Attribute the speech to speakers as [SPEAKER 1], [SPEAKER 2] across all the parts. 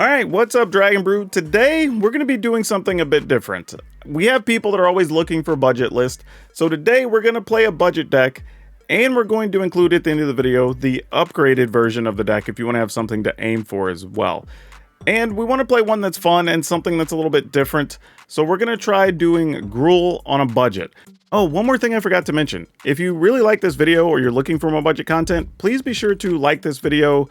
[SPEAKER 1] Alright, what's up Dragon Brew? Today, we're going to be doing something a bit different. We have people that are always looking for budget list, so today we're going to play a budget deck, and we're going to include at the end of the video the upgraded version of the deck if you want to have something to aim for as well. And we want to play one that's fun and something that's a little bit different, so we're going to try doing Gruul on a budget. Oh, one more thing I forgot to mention. If you really like this video or you're looking for more budget content, please be sure to like this video,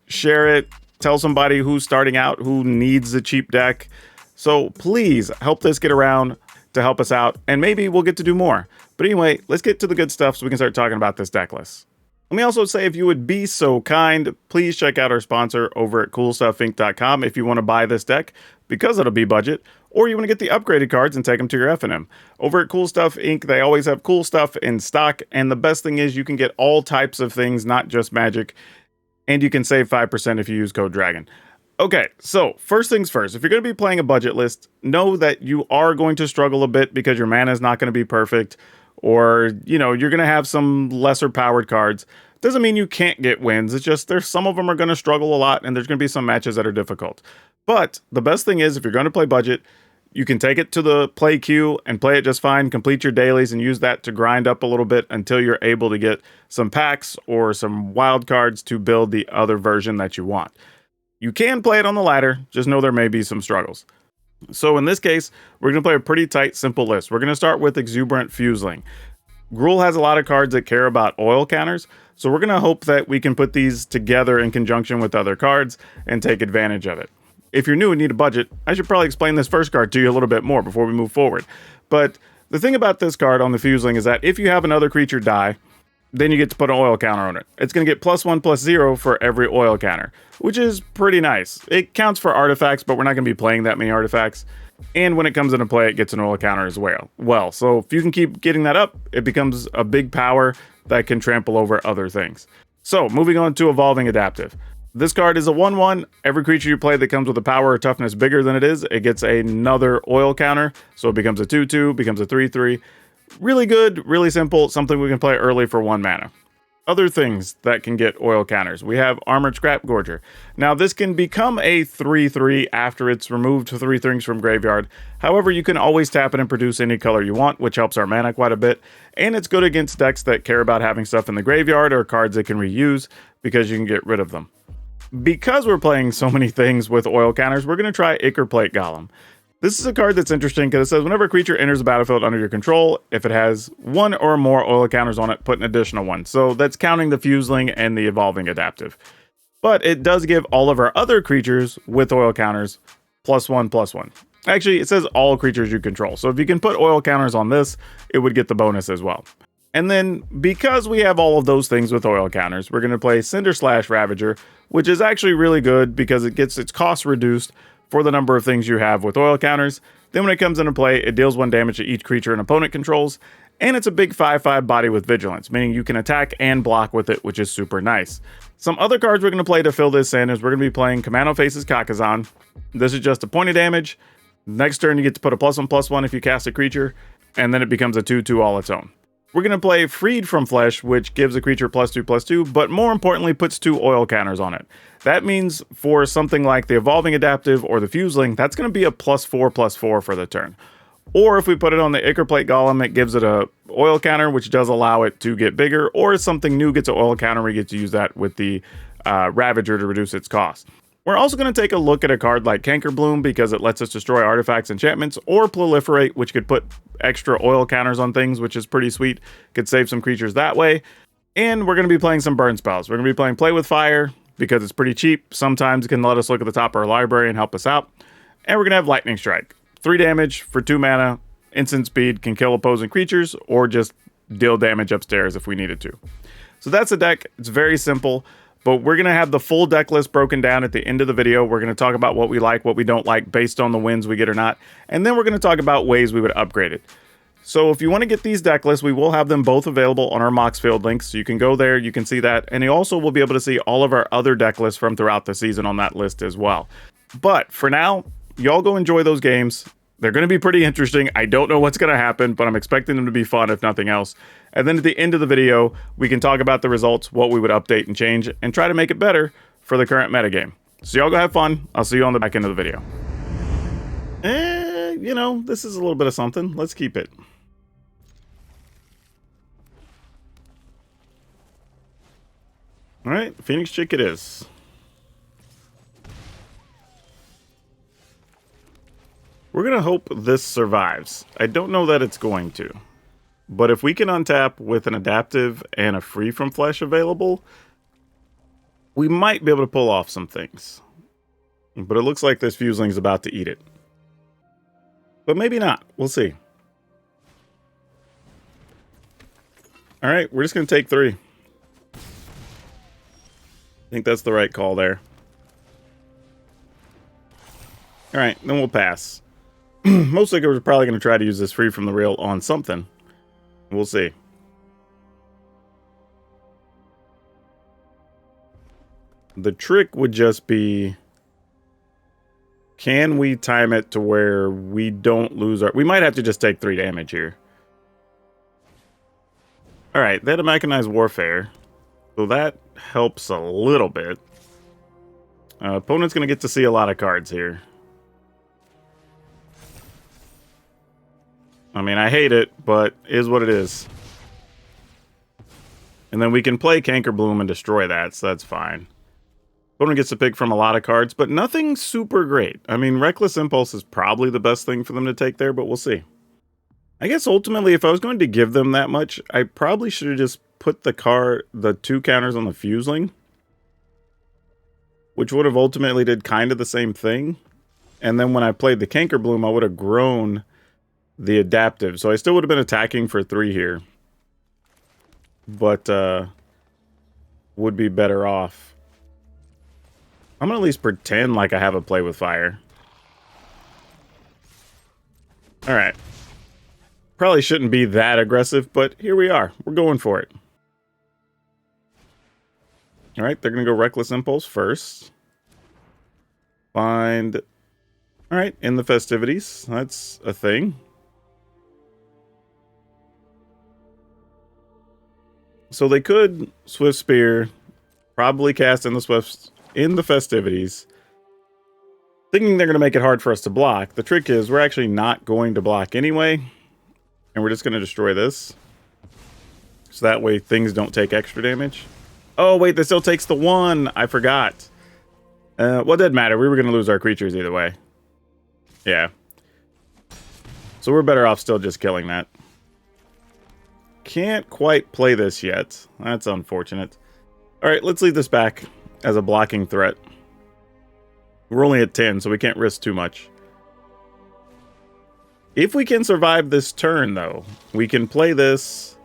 [SPEAKER 1] share it, tell somebody who's starting out who needs a cheap deck. So please help this get around to help us out, and maybe we'll get to do more. But anyway, let's get to the good stuff so we can start talking about this deck list. Let me also say, if you would be so kind, please check out our sponsor over at CoolStuffInc.com if you want to buy this deck, because it'll be budget, or you want to get the upgraded cards and take them to your FNM. Over at Cool Stuff Inc., they always have cool stuff in stock, and the best thing is you can get all types of things, not just Magic, and you can save 5% if you use code DRAGON. Okay, so first things first, if you're going to be playing a budget list, know that you are going to struggle a bit because your mana is not going to be perfect, or, you know, you're going to have some lesser powered cards. Doesn't mean you can't get wins, it's just there's some of them are going to struggle a lot, and there's going to be some matches that are difficult. But the best thing is, if you're going to play budget, you can take it to the play queue and play it just fine, complete your dailies, and use that to grind up a little bit until you're able to get some packs or some wild cards to build the other version that you want. You can play it on the ladder, just know there may be some struggles. So in this case, we're going to play a pretty tight, simple list. We're going to start with Exuberant Fuseling. Gruul has a lot of cards that care about oil counters, so we're going to hope that we can put these together in conjunction with other cards and take advantage of it. If you're new and need a budget, I should probably explain this first card to you a little bit more before we move forward. But the thing about this card on the Fuseling is that if you have another creature die, then you get to put an oil counter on it. It's going to get +1/+0 for every oil counter, which is pretty nice. It counts for artifacts, but we're not going to be playing that many artifacts. And when it comes into play, it gets an oil counter as well. So if you can keep getting that up, it becomes a big power that can trample over other things. So moving on to Evolving Adaptive. This card is a 1/1. Every creature you play that comes with a power or toughness bigger than it gets another oil counter. So it becomes a 2/2, becomes a 3/3. Really good, really simple, something we can play early for 1 mana. Other things that can get oil counters. We have Armored Scrap Gorger. Now this can become a 3/3 after it's removed 3 things from graveyard. However, you can always tap it and produce any color you want, which helps our mana quite a bit. And it's good against decks that care about having stuff in the graveyard or cards they can reuse, because you can get rid of them. Because we're playing so many things with oil counters, we're going to try Ichor Plate Golem. This is a card that's interesting because it says whenever a creature enters the battlefield under your control, if it has 1 or more oil counters on it, put an additional 1. So that's counting the Fuseling and the Evolving Adaptive. But it does give all of our other creatures with oil counters +1/+1. Actually, it says all creatures you control. So if you can put oil counters on this, it would get the bonus as well. And then, because we have all of those things with oil counters, we're going to play Cinderslash Ravager, which is actually really good because it gets its cost reduced for the number of things you have with oil counters. Then when it comes into play, it deals 1 damage to each creature an opponent controls, and it's a big 5/5 body with Vigilance, meaning you can attack and block with it, which is super nice. Some other cards we're going to play to fill this in is we're going to be playing Commando Faces Kakazan. This is just a point of damage. Next turn, you get to put a +1/+1 if you cast a creature, and then it becomes a 2/2 all its own. We're going to play Freed from Flesh, which gives a creature +2/+2, but more importantly puts 2 oil counters on it. That means for something like the Evolving Adaptive or the Fuseling, that's going to be a +4/+4 for the turn. Or if we put it on the Ichor Plate Golem, it gives it a oil counter, which does allow it to get bigger, or if something new gets an oil counter, we get to use that with the Ravager to reduce its cost. We're also going to take a look at a card like Cankerbloom because it lets us destroy artifacts, enchantments, or Proliferate, which could put extra oil counters on things, which is pretty sweet. Could save some creatures that way. And we're going to be playing some burn spells. We're going to be playing Play with Fire because it's pretty cheap. Sometimes it can let us look at the top of our library and help us out. And we're going to have Lightning Strike. 3 damage for 2 mana, instant speed, can kill opposing creatures, or just deal damage upstairs if we needed to. So that's a deck. It's very simple. But we're going to have the full deck list broken down at the end of the video. We're going to talk about what we like, what we don't like, based on the wins we get or not. And then we're going to talk about ways we would upgrade it. So if you want to get these deck lists, we will have them both available on our Moxfield links. So you can go there, you can see that. And you also will be able to see all of our other deck lists from throughout the season on that list as well. But for now, y'all go enjoy those games. They're going to be pretty interesting. I don't know what's going to happen, but I'm expecting them to be fun, if nothing else. And then at the end of the video, we can talk about the results, what we would update and change, and try to make it better for the current metagame. So y'all go have fun. I'll see you on the back end of the video. You know, this is a little bit of something. Let's keep it. All right, Phoenix Chick it is. We're going to hope this survives. I don't know that it's going to. But if we can untap with an adaptive and a free from flesh available, we might be able to pull off some things. But it looks like this Fuseling's about to eat it. But maybe not. We'll see. All right, we're just going to take 3. I think that's the right call there. All right, then we'll pass. Most likely we're probably going to try to use this free from the reel on something. We'll see. The trick would just be, can we time it to where we don't lose our... We might have to just take 3 damage here. Alright, they had a mechanized warfare. So that helps a little bit. Opponent's going to get to see a lot of cards here. I mean, I hate it, but it is what it is. And then we can play Cankerbloom and destroy that, so that's fine. Opponent gets to pick from a lot of cards, but nothing super great. I mean, Reckless Impulse is probably the best thing for them to take there, but we'll see. I guess ultimately, if I was going to give them that much, I probably should have just put the 2 counters on the Fuseling, which would have ultimately did kind of the same thing. And then when I played the Cankerbloom, I would have grown the adaptive. So I still would have been attacking for 3 here. But would be better off. I'm going to at least pretend like I have a play with fire. Alright. Probably shouldn't be that aggressive, but here we are. We're going for it. Alright, they're going to go Reckless Impulse first. Find... Alright, in the festivities. That's a thing. So they could Swift Spear, probably cast in the festivities, thinking they're going to make it hard for us to block. The trick is we're actually not going to block anyway, and we're just going to destroy this. So that way things don't take extra damage. Oh, wait, this still takes the 1. I forgot. Well, it doesn't matter. We were going to lose our creatures either way. Yeah. So we're better off still just killing that. Can't quite play this yet. That's unfortunate. Alright, let's leave this back as a blocking threat. We're only at 10, so we can't risk too much. If we can survive this turn, though, we can play this,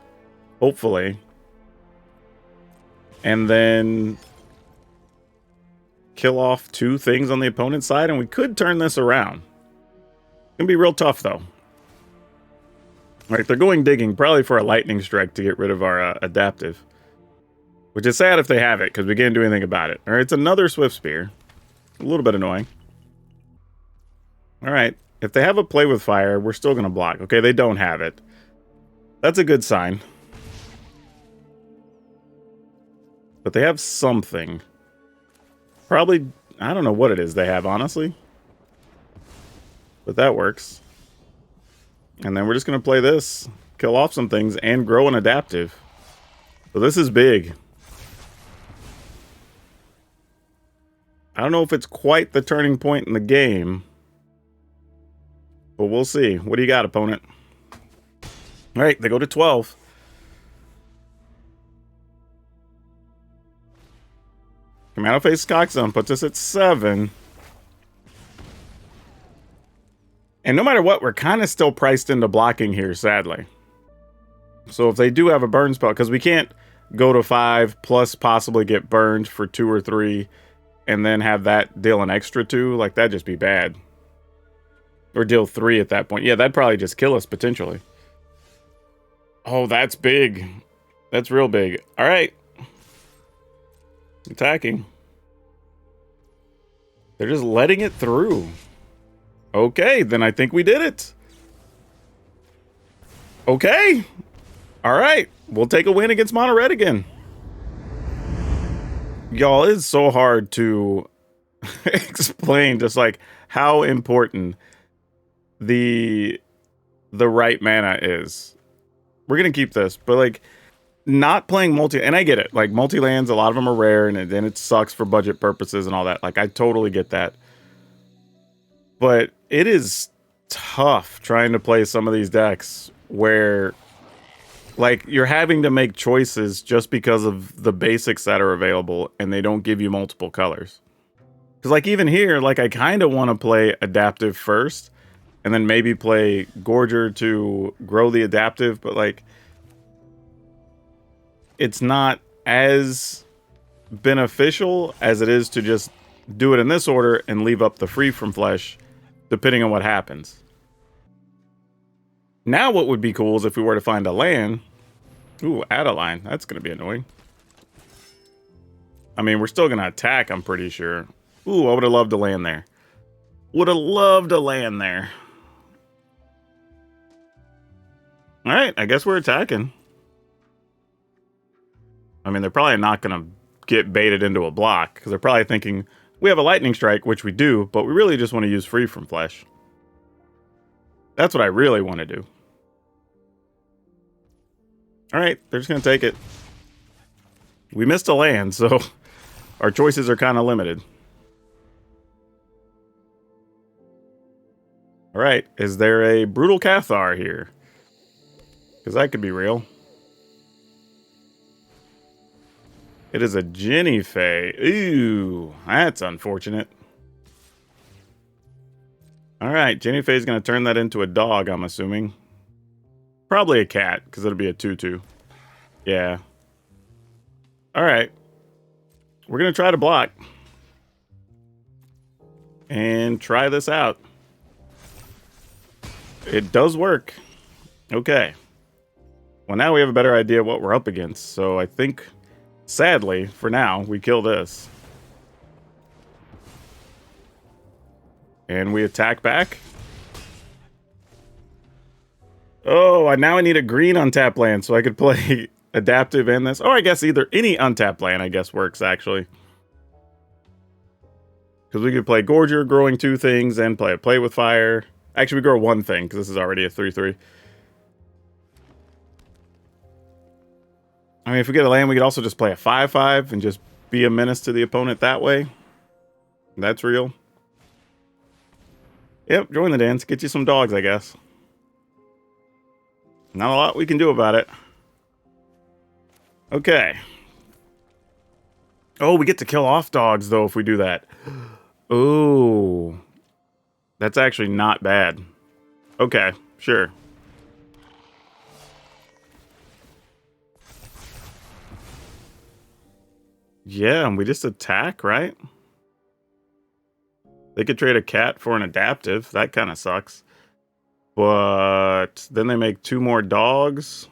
[SPEAKER 1] hopefully, and then kill off 2 things on the opponent's side, and we could turn this around. It's going to be real tough, though. Alright, they're going digging, probably for a lightning strike to get rid of our adaptive. Which is sad if they have it, because we can't do anything about it. Alright, it's another Swift Spear. A little bit annoying. Alright, if they have a play with fire, we're still going to block. Okay, they don't have it. That's a good sign. But they have something. Probably, I don't know what it is they have, honestly. But that works. And then we're just going to play this, kill off some things, and grow an adaptive. So this is big. I don't know if it's quite the turning point in the game. But we'll see. What do you got, opponent? Alright, they go to 12. Commando Face Coxzone puts us at 7. And no matter what, we're kind of still priced into blocking here, sadly. So if they do have a burn spell, because we can't go to 5 plus possibly get burned for 2 or 3 and then have that deal an extra 2, like that'd just be bad. Or deal 3 at that point. Yeah, that'd probably just kill us potentially. Oh, that's big. That's real big. All right. Attacking. They're just letting it through. Okay, then I think we did it. Okay. All right. We'll take a win against Mono Red again. Y'all, it's so hard to explain just like how important the right mana is. We're gonna keep this, but like not playing multi, and I get it. Like multi lands, a lot of them are rare, and it sucks for budget purposes and all that. Like I totally get that, but it is tough trying to play some of these decks where like you're having to make choices just because of the basics that are available, and they don't give you multiple colors. Because like even here, like I kind of want to play adaptive first, and then maybe play Gorger to grow the adaptive, but like it's not as beneficial as it is to just do it in this order and leave up the free from flesh, depending on what happens. Now what would be cool is if we were to find a land. Ooh, add a line. That's going to be annoying. I mean, we're still going to attack, I'm pretty sure. Ooh, I would have loved to land there. Would have loved to land there. All right, I guess we're attacking. I mean, they're probably not going to get baited into a block, because they're probably thinking, we have a lightning strike, which we do, but we really just want to use free from flesh. That's what I really want to do. All right, they're just going to take it. We missed a land, so our choices are kind of limited. All right, is there a Brutal Cathar here? Because that could be real. It is a Jenny Fae. Ooh, that's unfortunate. All right, Jenny Fae is going to turn that into a dog, I'm assuming. Probably a cat, because it'll be a 2/2. Yeah. All right. We're going to try to block. And try this out. It does work. Okay. Well, now we have a better idea of what we're up against. So I think, sadly, for now, we kill this. And we attack back. Oh, now I need a green untap land so I could play adaptive and this. Or I guess either any untap land, I guess, works, actually. Because we could play Gorger, growing 2 things, and play with fire. Actually, we grow 1 thing, because this is already a 3/3. I mean, if we get a land, we could also just play a 5/5 and just be a menace to the opponent that way. That's real. Yep, join the dance. Get you some dogs, I guess. Not a lot we can do about it. Okay. Oh, we get to kill off dogs, though, if we do that. Oh. That's actually not bad. Okay, sure. Yeah, and we just attack, right? They could trade a cat for an adaptive. That kind of sucks. But then they make 2 more dogs.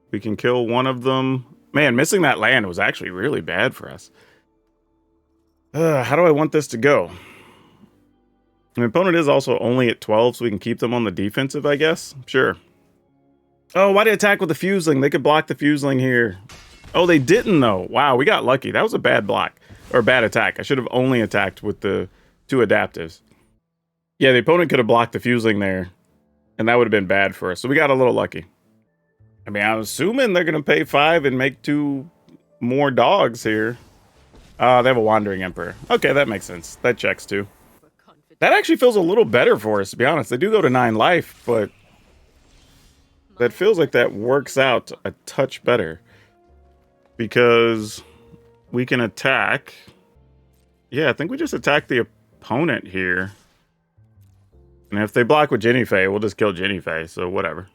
[SPEAKER 1] We can kill one of them. Man, missing that land was actually really bad for us. How do I want this to go? My opponent is also only at 12, so we can keep them on the defensive, I guess. Sure. Oh, why did I attack with the Fuseling? They could block the Fuseling here. Oh, they didn't, though. Wow, we got lucky. That was a bad block. Or bad attack. I should have only attacked with the 2 adaptives. Yeah, the opponent could have blocked the Fuseling there, and that would have been bad for us. So we got a little lucky. I mean, I'm assuming they're going to pay 5 and make 2 more dogs here. They have a Wandering Emperor. Okay, that makes sense. That checks, too. That actually feels a little better for us, to be honest. They do go to 9 life, but that feels like that works out a touch better. Because we can attack. Yeah, I think we just attack the opponent here. And if they block with Jenny Fae, we'll just kill Jenny Fae, so whatever.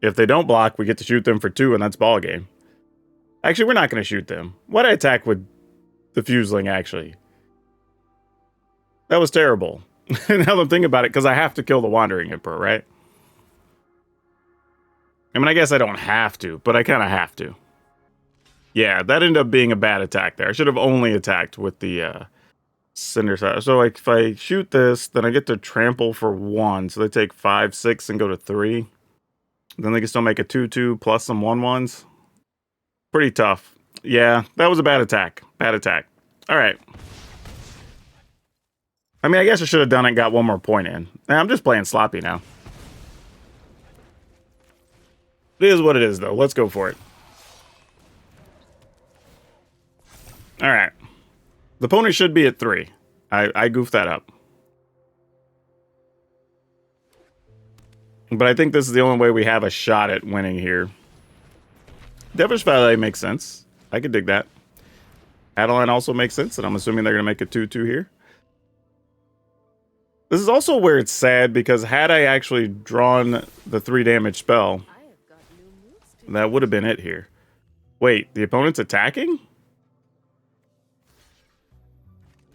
[SPEAKER 1] If they don't block, we get to shoot them for 2, and that's ball game. Actually, we're not going to shoot them. Why'd I attack with the Fuseling, actually? That was terrible. Now that I'm thinking about it, because I have to kill the Wandering Emperor, right? I mean, I guess I don't have to, but I kind of have to. Yeah, that ended up being a bad attack there. I should have only attacked with the Cinder side. So like, if I shoot this, then I get to trample for 1. So they take 5, 6, and go to 3. Then they can still make a 2/2 plus some 1/1s. Pretty tough. Yeah, that was a bad attack. Bad attack. All right. I mean, I guess I should have done it and got one more point in. I'm just playing sloppy now. It is what it is, though. Let's go for it. All right. The opponent should be at 3. I goofed that up. But I think this is the only way we have a shot at winning here. Devilish Valet makes sense. I could dig that. Adeline also makes sense, and I'm assuming they're going to make a 2-2 here. This is also where it's sad, because had I actually drawn the 3 damage spell, that would have been it here. Wait, the opponent's attacking?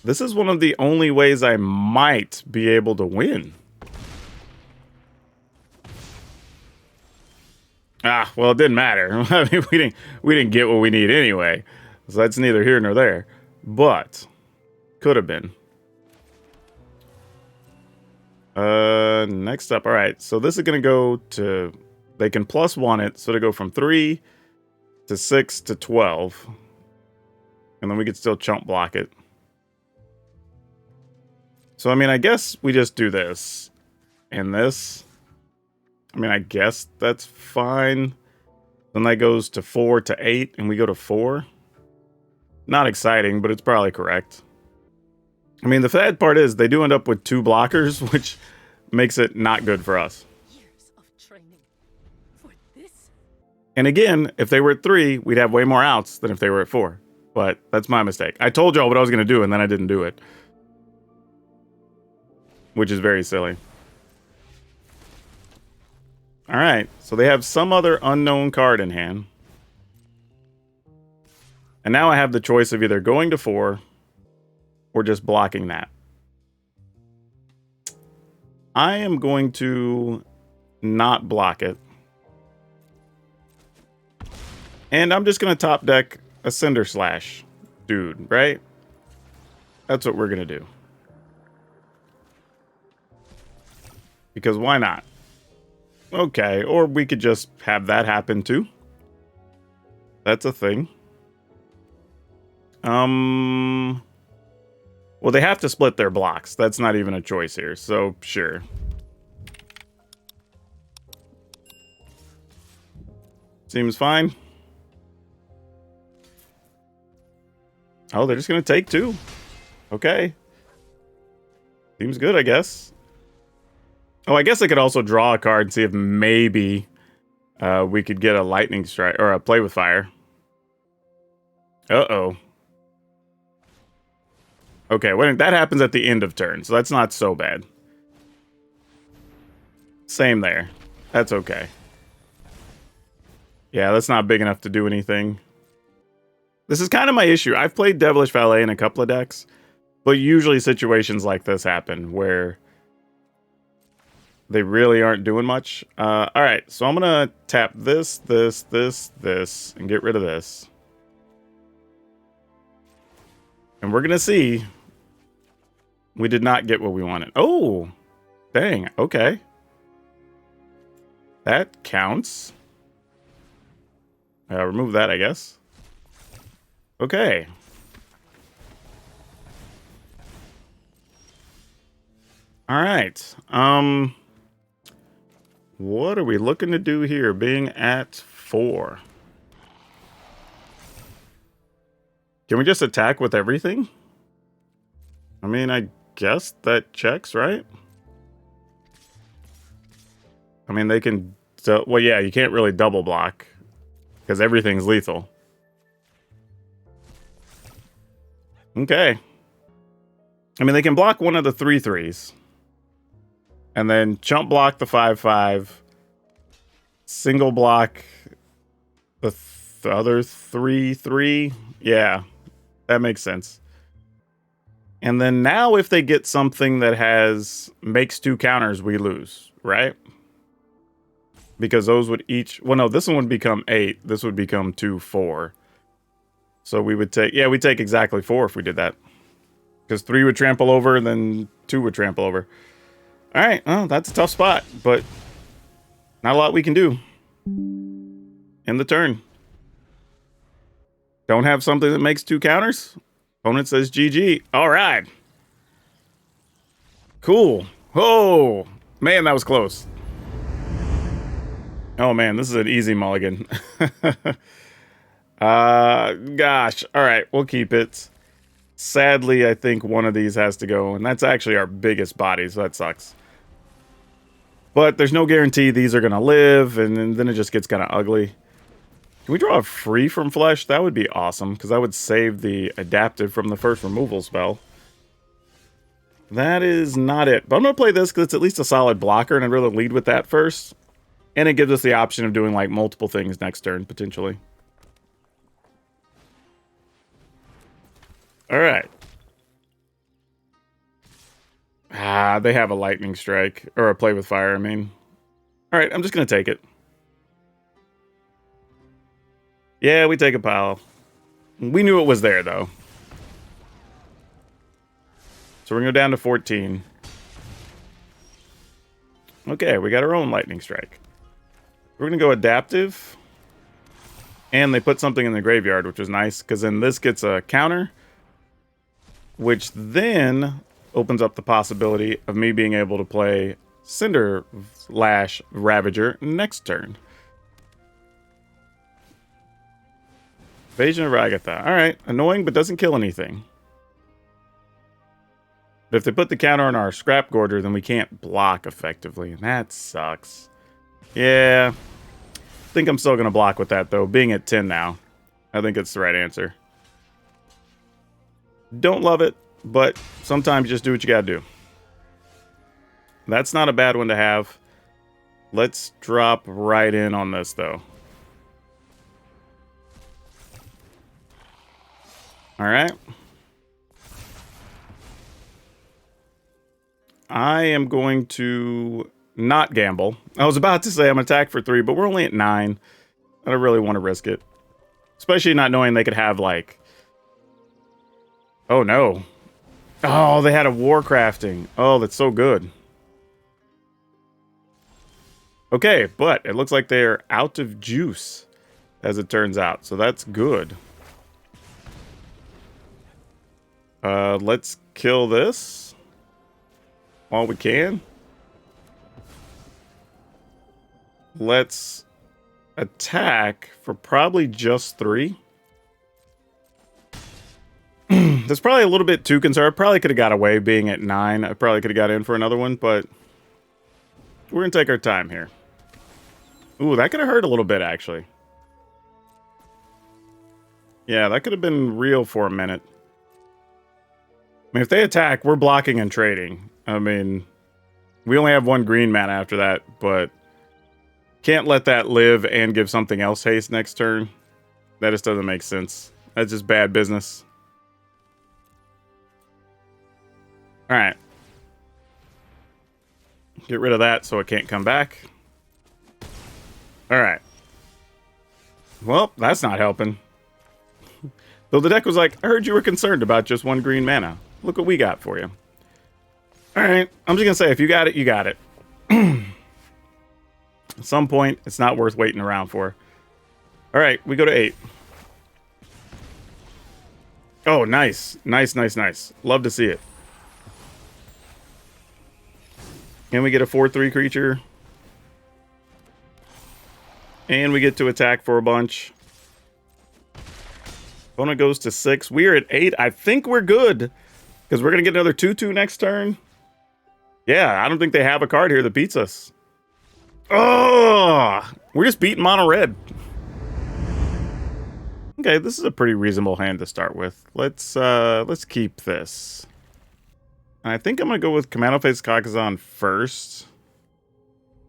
[SPEAKER 1] This is one of the only ways I might be able to win. Ah, well, it didn't matter. I mean, we didn't get what we need anyway. So that's neither here nor there. But could have been. Next up, all right. So this is going to go to, they can +1 it, so to go from 3 to 6 to 12. And then we could still chump block it. So, I mean, I guess we just do this and this. I mean, I guess that's fine. Then that goes to 4 to 8, and we go to 4. Not exciting, but it's probably correct. I mean, the sad part is they do end up with 2 blockers, which makes it not good for us.
[SPEAKER 2] Years of training for this.
[SPEAKER 1] And again, if they were at 3, we'd have way more outs than if they were at 4. But that's my mistake. I told y'all what I was going to do, and then I didn't do it. Which is very silly. Alright, so they have some other unknown card in hand. And now I have the choice of either going to 4 or just blocking that. I am going to not block it. And I'm just going to top deck a Cinder Slash dude, right? That's what we're going to do. Because why not? Okay, or we could just have that happen too. That's a thing. Well, they have to split their blocks. That's not even a choice here, so sure. Seems fine. Oh, they're just gonna take 2. Okay. Seems good, I guess. Oh, I guess I could also draw a card and see if maybe we could get a lightning strike or a play with fire. Uh-oh. Okay, well, that happens at the end of turn, so that's not so bad. Same there. That's okay. Yeah, that's not big enough to do anything. This is kind of my issue. I've played Devilish Valet in a couple of decks, but usually situations like this happen where they really aren't doing much. All right, so I'm going to tap this, and get rid of this. And we're going to see we did not get what we wanted. Oh, dang, okay. That counts. Remove that, I guess. Okay. All right. What are we looking to do here, being at 4? Can we just attack with everything? I mean, I guess that checks, right? I mean, they can... well, yeah, you can't really double block because everything's lethal. Okay. I mean, they can block one of the 3/3s. And then chump block the 5/5. Single block the other 3/3. Yeah, that makes sense. And then now if they get something that makes 2 counters, we lose, right? Because those would each... well, no, this one would become 8. This would become 2, 4. So we would take... yeah, we take exactly 4 if we did that. Because 3 would trample over, and then 2 would trample over. All right, well, that's a tough spot, but not a lot we can do in the turn. Don't have something that makes 2 counters. Opponent says GG. All right. Cool. Oh, man, that was close. Oh, man, this is an easy mulligan. Gosh. All right, we'll keep it. Sadly, I think one of these has to go, and that's actually our biggest body, so that sucks. But there's no guarantee these are going to live, and then it just gets kind of ugly. Can we draw a free from flesh? That would be awesome, because I would save the adaptive from the first removal spell. That is not it. But I'm going to play this because it's at least a solid blocker, and I'd rather lead with that first. And it gives us the option of doing, like, multiple things next turn, potentially. Alright. Ah, they have a lightning strike. Or a play with fire, I mean. Alright, I'm just going to take it. Yeah, we take a pile. We knew it was there, though. So we're going to go down to 14. Okay, we got our own lightning strike. We're going to go adaptive. And they put something in the graveyard, which was nice, because then this gets a counter, which then opens up the possibility of me being able to play Cinder Lash Ravager next turn. Invasion of Ragatha. Alright, annoying, but doesn't kill anything. But if they put the counter on our Scrap Gorger, then we can't block effectively, and that sucks. Yeah. I think I'm still going to block with that, though. Being at 10 now, I think it's the right answer. Don't love it, but sometimes you just do what you got to do. That's not a bad one to have. Let's drop right in on this, though. All right. I am going to not gamble. I was about to say I'm attack for 3, but we're only at 9. I don't really want to risk it. Especially not knowing they could have, like... Oh, no. Oh, they had a Warcrafting. Oh, that's so good. Okay, but it looks like they're out of juice, as it turns out. So that's good. Let's kill this while we can. Let's attack for probably just 3. That's probably a little bit too concerned. I probably could have got away being at 9. I probably could have got in for another one, but we're going to take our time here. Ooh, that could have hurt a little bit, actually. Yeah, that could have been real for a minute. I mean, if they attack, we're blocking and trading. I mean, we only have 1 green mana after that, but can't let that live and give something else haste next turn. That just doesn't make sense. That's just bad business. Alright. Get rid of that so it can't come back. Alright. Well, that's not helping. Though the deck was like, I heard you were concerned about just 1 green mana. Look what we got for you. Alright, I'm just going to say, if you got it, you got it. At some point, it's not worth waiting around for. Alright, we go to 8. Oh, nice. Nice, nice, nice. Love to see it. And we get a 4/3 creature. And we get to attack for a bunch. Opponent goes to 6. We're at 8. I think we're good. Because we're going to get another 2/2 next turn. Yeah, I don't think they have a card here that beats us. Oh! We're just beating mono red. Okay, this is a pretty reasonable hand to start with. Let's keep this. I think I'm going to go with Commando Phase Kakazan first.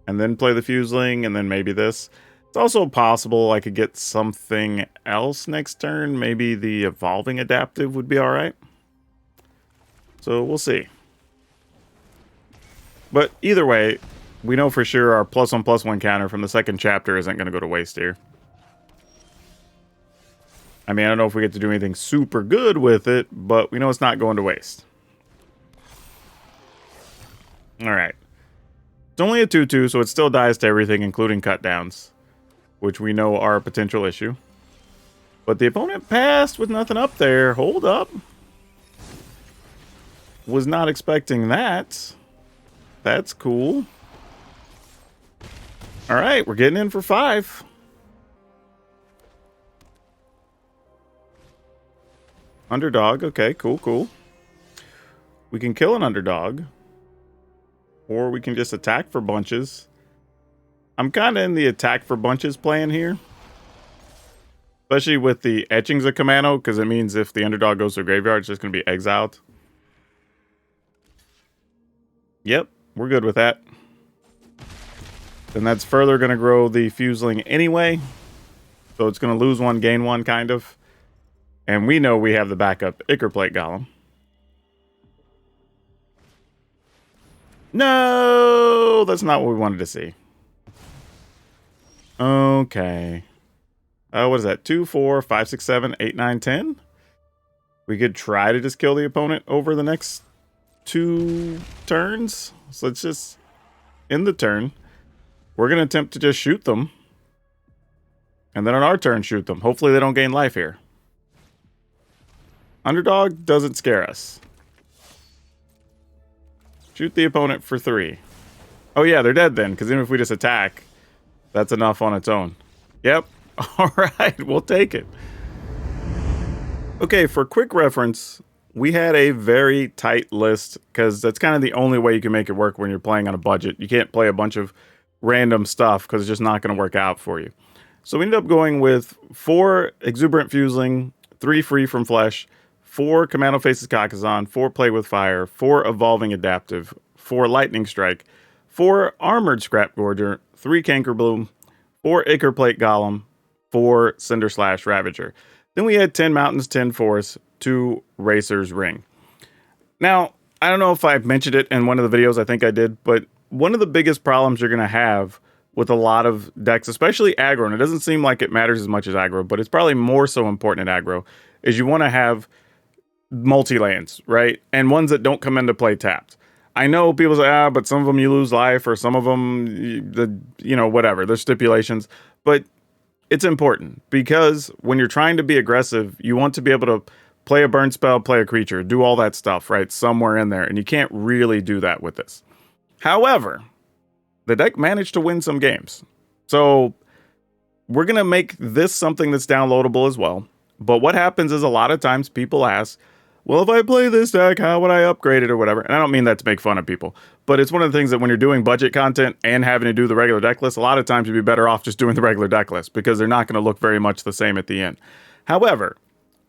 [SPEAKER 1] And then play the Fuseling, and then maybe this. It's also possible I could get something else next turn. Maybe the Evolving Adaptive would be alright. So we'll see. But either way, we know for sure our +1/+1 counter from the second chapter isn't going to go to waste here. I mean, I don't know if we get to do anything super good with it, but we know it's not going to waste. Alright. It's only a 2/2, so it still dies to everything, including cut downs, which we know are a potential issue. But the opponent passed with nothing up there. Hold up. Was not expecting that. That's cool. All right, we're getting in for 5. Underdog. Okay, cool, cool. We can kill an underdog. Or we can just attack for bunches. I'm kind of in the attack for bunches plan here. Especially with the etchings of Commando, because it means if the underdog goes to the graveyard, it's just going to be exiled. Yep, we're good with that. Then that's further going to grow the Fuseling anyway. So it's going to lose 1, gain 1, kind of. And we know we have the backup Ichorplate Golem. No, that's not what we wanted to see. Okay. What is that? 2, 4, 5, 6, 7, 8, 9, 10? We could try to just kill the opponent over the next 2 turns. So let's just end the turn. We're going to attempt to just shoot them. And then on our turn, shoot them. Hopefully they don't gain life here. Underdog doesn't scare us. Shoot the opponent for 3. Oh yeah, they're dead then, because even if we just attack, that's enough on its own. Yep. Alright, we'll take it. Okay, for quick reference, we had a very tight list, because that's kind of the only way you can make it work when you're playing on a budget. You can't play a bunch of random stuff, because it's just not going to work out for you. So we ended up going with 4 Exuberant Fuseling, 3 Free from Flesh, 4 Commando Faces Kakazan, 4 Play with Fire, 4 Evolving Adaptive, 4 Lightning Strike, 4 Armored Scrap Gorger, 3 Cankerbloom, 4 Ichorplate Golem, 4 Cinder Slash Ravager. Then we had 10 Mountains, 10 Forests, 2 Racer's Ring. Now, I don't know if I've mentioned it in one of the videos, I think I did, but one of the biggest problems you're going to have with a lot of decks, especially aggro, and it doesn't seem like it matters as much as aggro, but it's probably more so important in aggro, is you want to have multi-lands, right? And ones that don't come into play tapped. I know people say, but some of them you lose life, or some of them, whatever. There's stipulations, but it's important because when you're trying to be aggressive, you want to be able to play a burn spell, play a creature, do all that stuff, right? Somewhere in there, and you can't really do that with this. However, the deck managed to win some games. So we're going to make this something that's downloadable as well. But what happens is a lot of times people ask, well, if I play this deck, how would I upgrade it or whatever? And I don't mean that to make fun of people, but it's one of the things that when you're doing budget content and having to do the regular deck list, a lot of times you'd be better off just doing the regular deck list because they're not going to look very much the same at the end. However,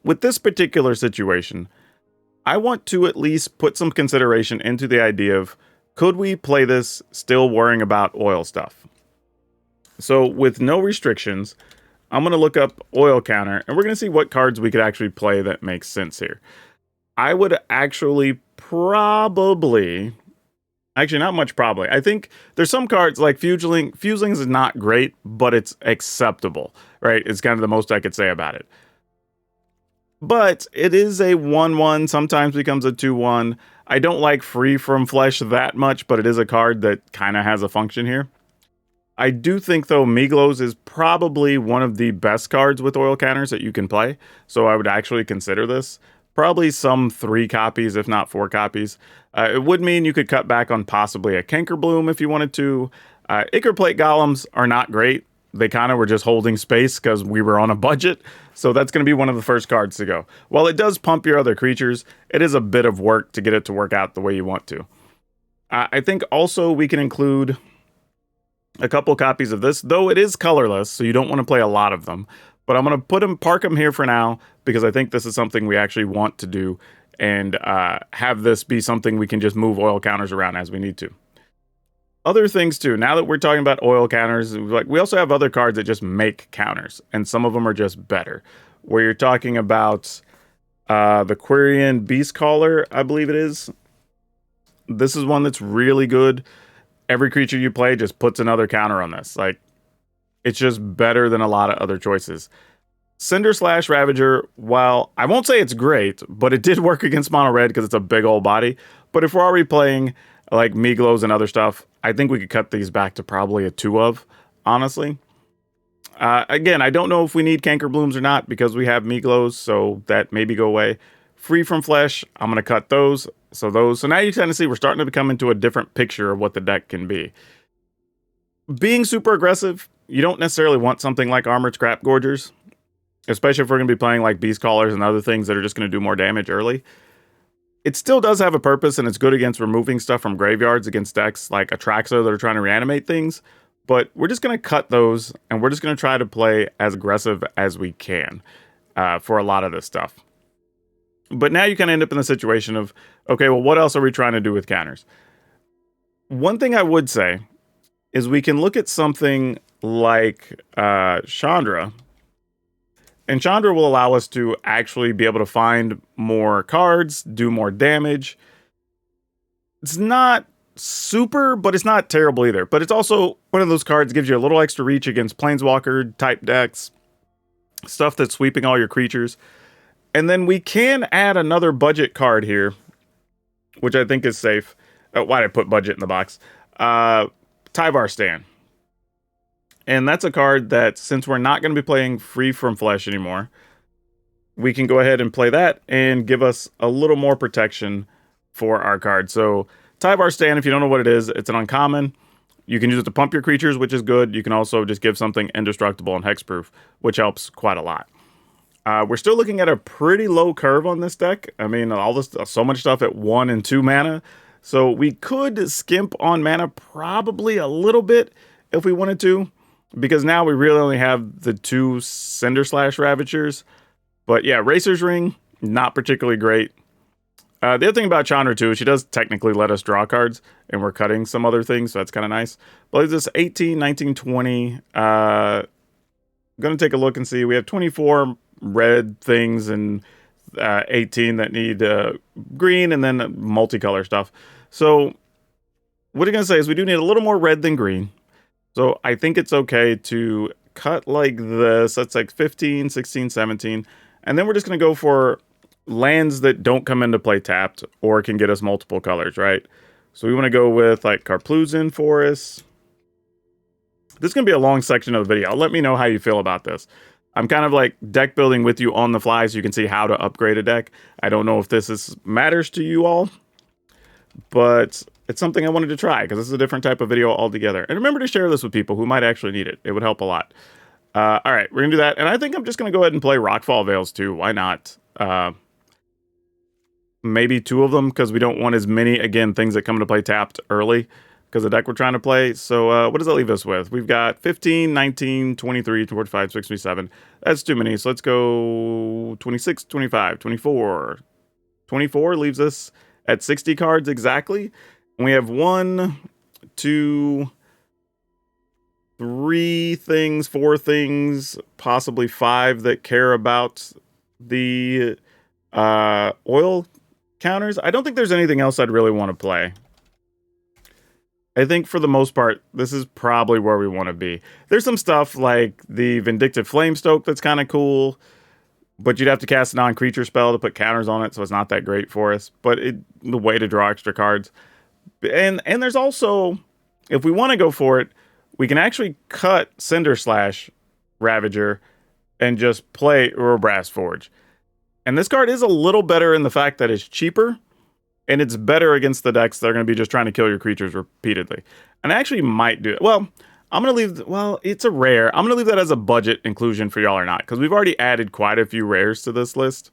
[SPEAKER 1] with this particular situation, I want to at least put some consideration into the idea of, could we play this still worrying about oil stuff? So with no restrictions, I'm going to look up oil counter and we're going to see what cards we could actually play that makes sense here. I would actually probably, not much probably. I think there's some cards like Fuseling. Fuseling is not great, but it's acceptable, right? It's kind of the most I could say about it. But it is a 1/1, sometimes becomes a 2/1. I don't like Free from Flesh that much, but it is a card that kind of has a function here. I do think, though, Miglos is probably one of the best cards with oil counters that you can play, so I would actually consider this. Probably some 3 copies, if not 4 copies. It would mean you could cut back on possibly a Cankerbloom if you wanted to. Ichorplate Golems are not great. They kind of were just holding space because we were on a budget. So that's going to be one of the first cards to go. While it does pump your other creatures, it is a bit of work to get it to work out the way you want to. I think also we can include a couple copies of this, though it is colorless, so you don't want to play a lot of them. But I'm going to park them here for now, because I think this is something we actually want to do, and have this be something we can just move oil counters around as we need to. Other things too, now that we're talking about oil counters, like we also have other cards that just make counters, and some of them are just better. Where you're talking about the Quirion Beastcaller, I believe it is. This is one that's really good. Every creature you play just puts another counter on this. Like, it's just better than a lot of other choices. Cinder Slash Ravager, while I won't say it's great, but it did work against mono red because it's a big old body. But if we're already playing like Miglos and other stuff, I think we could cut these back to probably a 2 of, honestly. Again, I don't know if we need Cankerblooms or not because we have Miglos, so that maybe go away. Free from flesh, I'm going to cut those. So now you kind of see we're starting to come into a different picture of what the deck can be. Being super aggressive, you don't necessarily want something like Armored Scrap Gorgers, especially if we're going to be playing like Beast Callers and other things that are just going to do more damage early. It still does have a purpose, and it's good against removing stuff from graveyards against decks like Atraxa that are trying to reanimate things. But we're just going to cut those, and we're just going to try to play as aggressive as we can for a lot of this stuff. But now you kind of end up in the situation of, okay, well, what else are we trying to do with counters? One thing I would say is we can look at something like Chandra. And Chandra will allow us to actually be able to find more cards, do more damage. It's not super, but it's not terrible either. But it's also one of those cards gives you a little extra reach against Planeswalker type decks. Stuff that's sweeping all your creatures. And then we can add another budget card here, which I think is safe. Why did I put budget in the box? Tyvar Stan. And that's a card that, since we're not going to be playing Free from Flesh anymore, we can go ahead and play that and give us a little more protection for our card. So Tyvar Stan, if you don't know what it is, it's an uncommon. You can use it to pump your creatures, which is good. You can also just give something indestructible and hexproof, which helps quite a lot. We're still looking at a pretty low curve on this deck. I mean, so much stuff at 1 and 2 mana. So we could skimp on mana probably a little bit if we wanted to, because now we really only have the 2 Cinder Slash Ravagers. But yeah, Racer's Ring, not particularly great. The other thing about Chandra too is she does technically let us draw cards, and we're cutting some other things, so that's kind of nice. But this 18, 19, 20. I'm going to take a look and see. We have 24 red things and 18 that need green, and then multicolor stuff. So what I'm going to say is we do need a little more red than green. So I think it's okay to cut like this. That's like 15, 16, 17. And then we're just going to go for lands that don't come into play tapped or can get us multiple colors, right? So we want to go with like Karpluzin Forest. This is going to be a long section of the video. Let me know how you feel about this. I'm kind of like deck building with you on the fly so you can see how to upgrade a deck. I don't know if this matters to you all, but it's something I wanted to try because this is a different type of video altogether. And remember to share this with people who might actually need it. It would help a lot. All right, we're going to do that. And I think I'm just going to go ahead and play Rockfall Veils too. Why not? Maybe 2 of them because we don't want as many, again, things that come into play tapped early because the deck we're trying to play. So what does that leave us with? We've got 15, 19, 23, 25, 67. That's too many. So let's go 26, 25, 24. 24 leaves us at 60 cards exactly. And we have 1, 2, 3 things, 4 things, possibly 5 that care about the oil counters. I don't think there's anything else I'd really want to play. I think for the most part, this is probably where we want to be. There's some stuff like the Vindictive Flamestoke that's kind of cool, but you'd have to cast a non-creature spell to put counters on it, so it's not that great for us. But the way to draw extra cards. And there's also, if we want to go for it, we can actually cut Cinder Slash Ravager and just play Urabrass Forge. And this card is a little better in the fact that it's cheaper, and it's better against the decks that are going to be just trying to kill your creatures repeatedly. And I actually might do it. Well, I'm going to leave, well, it's a rare. I'm going to leave that as a budget inclusion for y'all or not, because we've already added quite a few rares to this list.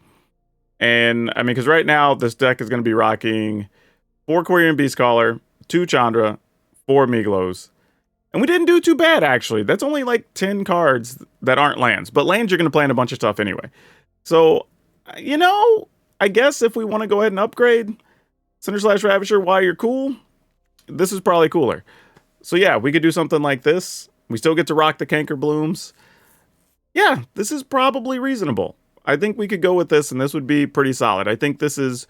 [SPEAKER 1] And, I mean, because right now, this deck is going to be rocking 4 Quirion Beastcaller, 2 Chandra, 4 Miglos. And we didn't do too bad, actually. That's only like 10 cards that aren't lands. But lands, you're going to play in a bunch of stuff anyway. So, you know, I guess if we want to go ahead and upgrade Cinder Slash Ravager while you're cool, this is probably cooler. So yeah, we could do something like this. We still get to rock the Canker Blooms. Yeah, this is probably reasonable. I think we could go with this, and this would be pretty solid. I think this is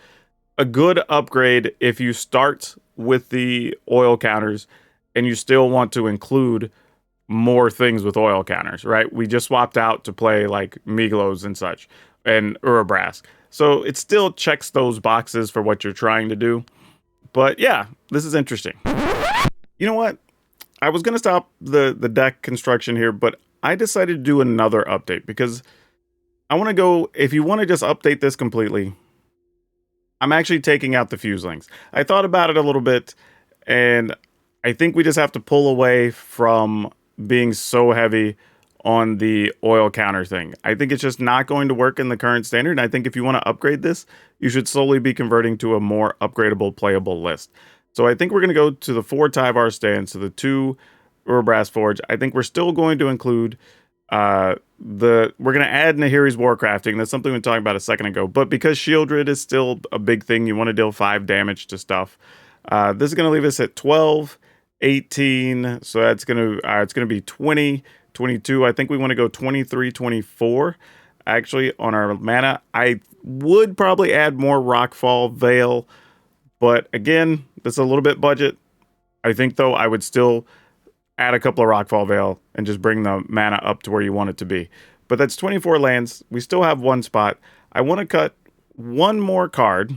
[SPEAKER 1] a good upgrade if you start with the oil counters and you still want to include more things with oil counters, right? We just swapped out to play like Miglos and such, and Urabrass. So it still checks those boxes for what you're trying to do. But yeah, this is interesting. You know what? I was going to stop the deck construction here, but I decided to do another update because I want to go, if you want to just update this completely, I'm actually taking out the Fuselings. I thought about it a little bit, and I think we just have to pull away from being so heavy on the oil counter thing. I think it's just not going to work in the current standard, and I think if you want to upgrade this, you should slowly be converting to a more upgradable, playable list. So I think we're going to go to the 4 Tyvar stands, to the 2 Urbrass Forge. I think we're still going to include we're going to add Nahiri's Warcrafting. That's something we were talking about a second ago. But because Shieldred is still a big thing, you want to deal 5 damage to stuff. This is going to leave us at 12, 18. So that's going to it's going to be 20, 22. I think we want to go 23, 24. Actually, on our mana, I would probably add more Rockfall Veil. But again, this is a little bit budget. I think, though, I would still add a couple of Rockfall Veil and just bring the mana up to where you want it to be. But that's 24 lands. We still have 1 spot. I want to cut 1 more card.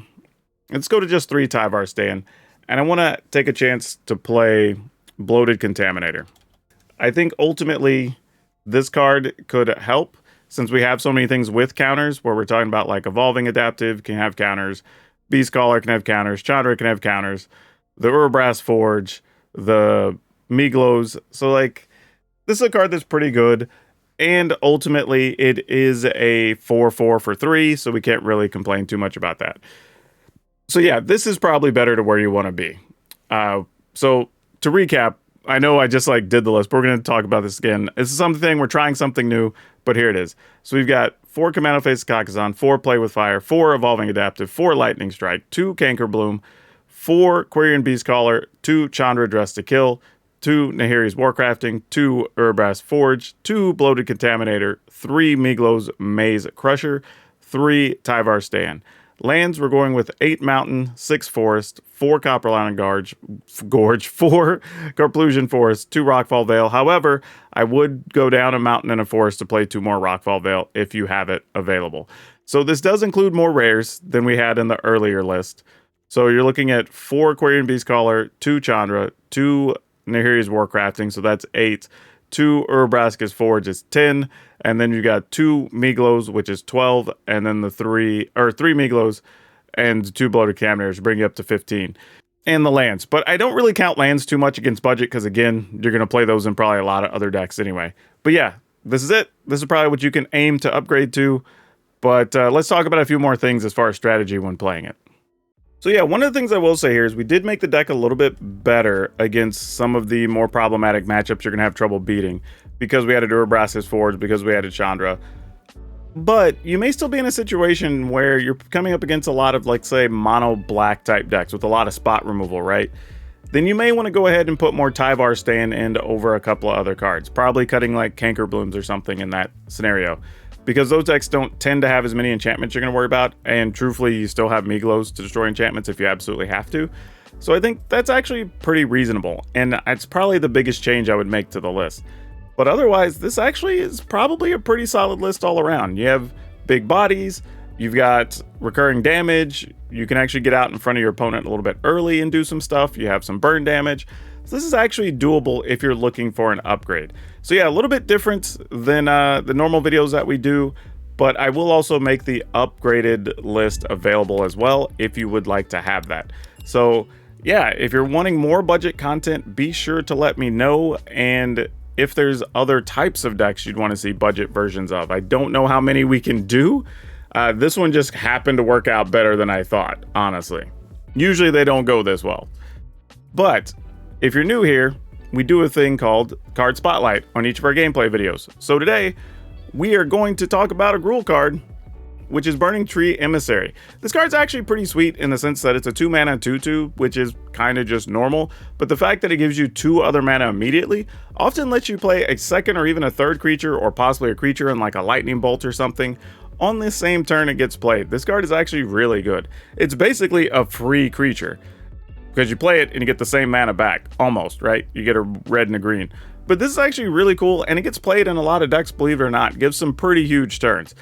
[SPEAKER 1] Let's go to just 3 Tyvar Stand. And I want to take a chance to play Bloated Contaminator. I think ultimately this card could help, since we have so many things with counters, where we're talking about like Evolving Adaptive can have counters, Beastcaller can have counters, Chandra can have counters, the Urbrass Forge, the Miglos. So like, this is a card that's pretty good, and ultimately it is a 4/4 for 3, so we can't really complain too much about that. So yeah, this is probably better to where you want to be. So to recap, I know I just like did the list, but we're going to talk about this again. This is something, we're trying something new, but here it is. So we've got 4 Commando Face Kakazan, 4 Play with Fire, 4 Evolving Adaptive, 4 Lightning Strike, 2 Canker Bloom, 4 Quirion Beastcaller, 2 Chandra Dress to Kill, 2 Nahiri's Warcrafting, 2 Urbrass Forge, 2 Bloated Contaminator, 3 Miglos Maze Crusher, 3 Tyvar Stand. Lands, we're going with 8 Mountain, 6 Forest, 4 Copperline Gorge, 4 Carplusian Forest, 2 Rockfall Veil. However, I would go down a Mountain and a Forest to play 2 more Rockfall Veil if you have it available. So this does include more rares than we had in the earlier list. So you're looking at 4 Quirion Beastcaller, 2 Chandra, 2 Nahiri's Warcrafting, so that's 8. 2 Urbrass's Forge is 10, and then you got 2 Miglos, which is 12, and then the 3 Miglos and 2 Bloated Contaminators bring you up to 15. And the lands, but I don't really count lands too much against budget, because again, you're going to play those in probably a lot of other decks anyway. But yeah, this is it. This is probably what you can aim to upgrade to, but let's talk about a few more things as far as strategy when playing it. So yeah, one of the things I will say here is we did make the deck a little bit better against some of the more problematic matchups you're going to have trouble beating, because we added Urbrass's Forge, because we added Chandra. But you may still be in a situation where you're coming up against a lot of, like, say, mono black type decks with a lot of spot removal, right? Then you may want to go ahead and put more Tyvar Stand in over a couple of other cards, probably cutting like Canker Blooms or something in that scenario, because those decks don't tend to have as many enchantments you're going to worry about, and truthfully, you still have Miglos to destroy enchantments if you absolutely have to. So I think that's actually pretty reasonable, and it's probably the biggest change I would make to the list. But otherwise, this actually is probably a pretty solid list all around. You have big bodies, you've got recurring damage, you can actually get out in front of your opponent a little bit early and do some stuff, you have some burn damage. So this is actually doable if you're looking for an upgrade. So yeah, a little bit different than the normal videos that we do, but I will also make the upgraded list available as well if you would like to have that. So yeah, if you're wanting more budget content, be sure to let me know, and if there's other types of decks you'd want to see budget versions of. I don't know how many we can do. This one just happened to work out better than I thought, honestly. Usually they don't go this well. But if you're new here, we do a thing called Card Spotlight on each of our gameplay videos. So today, we are going to talk about a Gruul card, which is Burning Tree Emissary. This card's actually pretty sweet in the sense that it's a 2-mana 2/2, which is kind of just normal, but the fact that it gives you 2 other mana immediately often lets you play a second or even a third creature, or possibly a creature in like a lightning bolt or something, on the same turn it gets played. This card is actually really good. It's basically a free creature, because you play it and you get the same mana back, almost, right? You get a red and a green. But this is actually really cool, and it gets played in a lot of decks, believe it or not. It gives some pretty huge turns.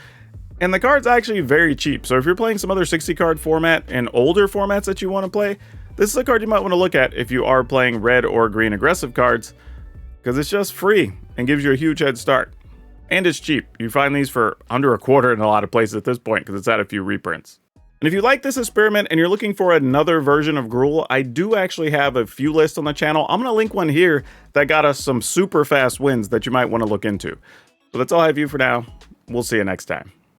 [SPEAKER 1] And the card's actually very cheap, so if you're playing some other 60 card format and older formats that you want to play, this is a card you might want to look at if you are playing red or green aggressive cards, because it's just free and gives you a huge head start. And it's cheap. You find these for under a quarter in a lot of places at this point, because it's had a few reprints. And if you like this experiment and you're looking for another version of Gruul, I do actually have a few lists on the channel. I'm going to link one here that got us some super fast wins that you might want to look into. So that's all I have for you for now. We'll see you next time.